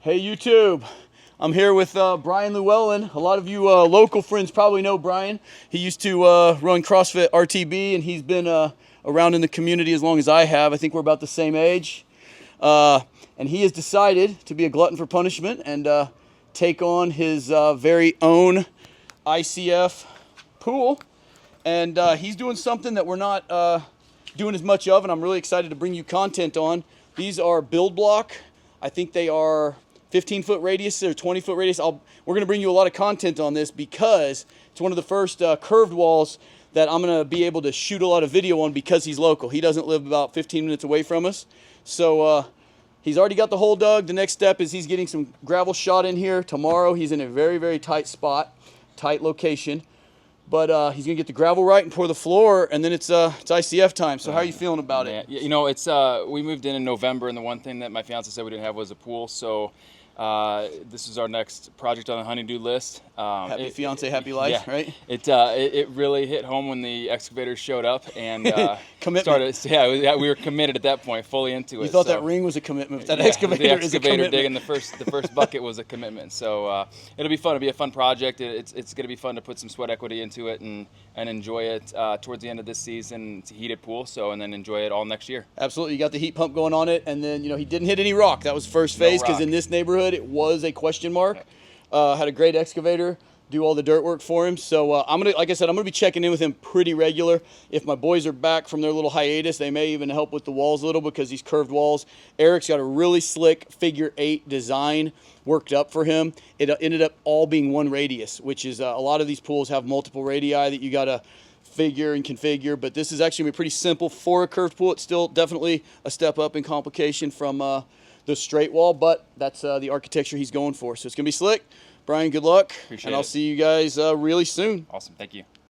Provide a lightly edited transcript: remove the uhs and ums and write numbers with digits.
Hey YouTube, I'm here with Brian Llewellyn. A lot of you local friends probably know Brian. He used to run CrossFit RTB, and he's been around in the community as long as I have. I think we're about the same age. And he has decided to be a glutton for punishment and take on his very own ICF pool. And he's doing something that we're not doing as much of, and I'm really excited to bring you content on. These are buildblock. I think they are 15-foot radius or 20-foot radius. We're going to bring you a lot of content on this because it's one of the first curved walls that I'm going to be able to shoot a lot of video on because he's local. He doesn't live about 15 minutes away from us. So he's already got the hole dug. The next step is he's getting some gravel shot in here. Tomorrow he's in a very, very tight spot, tight location. But he's going to get the gravel right and pour the floor, and then it's ICF time. So how are you feeling about it? You know, it's we moved in November, and the one thing that my fiance said we didn't have was a pool. So this is our next project on the honey-do list. Happy fiance, happy life, yeah, right? It really hit home when the excavators showed up and commitment. We were committed at that point, fully into it. You thought that ring was a commitment, but that excavator is a commitment. Digging the first bucket was a commitment. So it'll be fun. It'll be a fun project. It's going to be fun to put some sweat equity into it and enjoy it towards the end of this season. It's a heated pool, and then enjoy it all next year. Absolutely. You got the heat pump going on it, and then he didn't hit any rock. That was first phase because in this neighborhood it was a question mark. Had a great excavator do all the dirt work for him. So like I said, I'm gonna be checking in with him pretty regular. If my boys are back from their little hiatus, they may even help with the walls a little because these curved walls. Eric's got a really slick figure 8 design worked up for him. It ended up all being one radius, which is a lot of these pools have multiple radii that you gotta figure and configure, but this is actually pretty simple for a curved pool. It's still definitely a step up in complication from the straight wall, but that's the architecture he's going for. So it's gonna be slick. Brian, good luck. Appreciate and I'll it. see you guys really soon. Awesome. Thank you.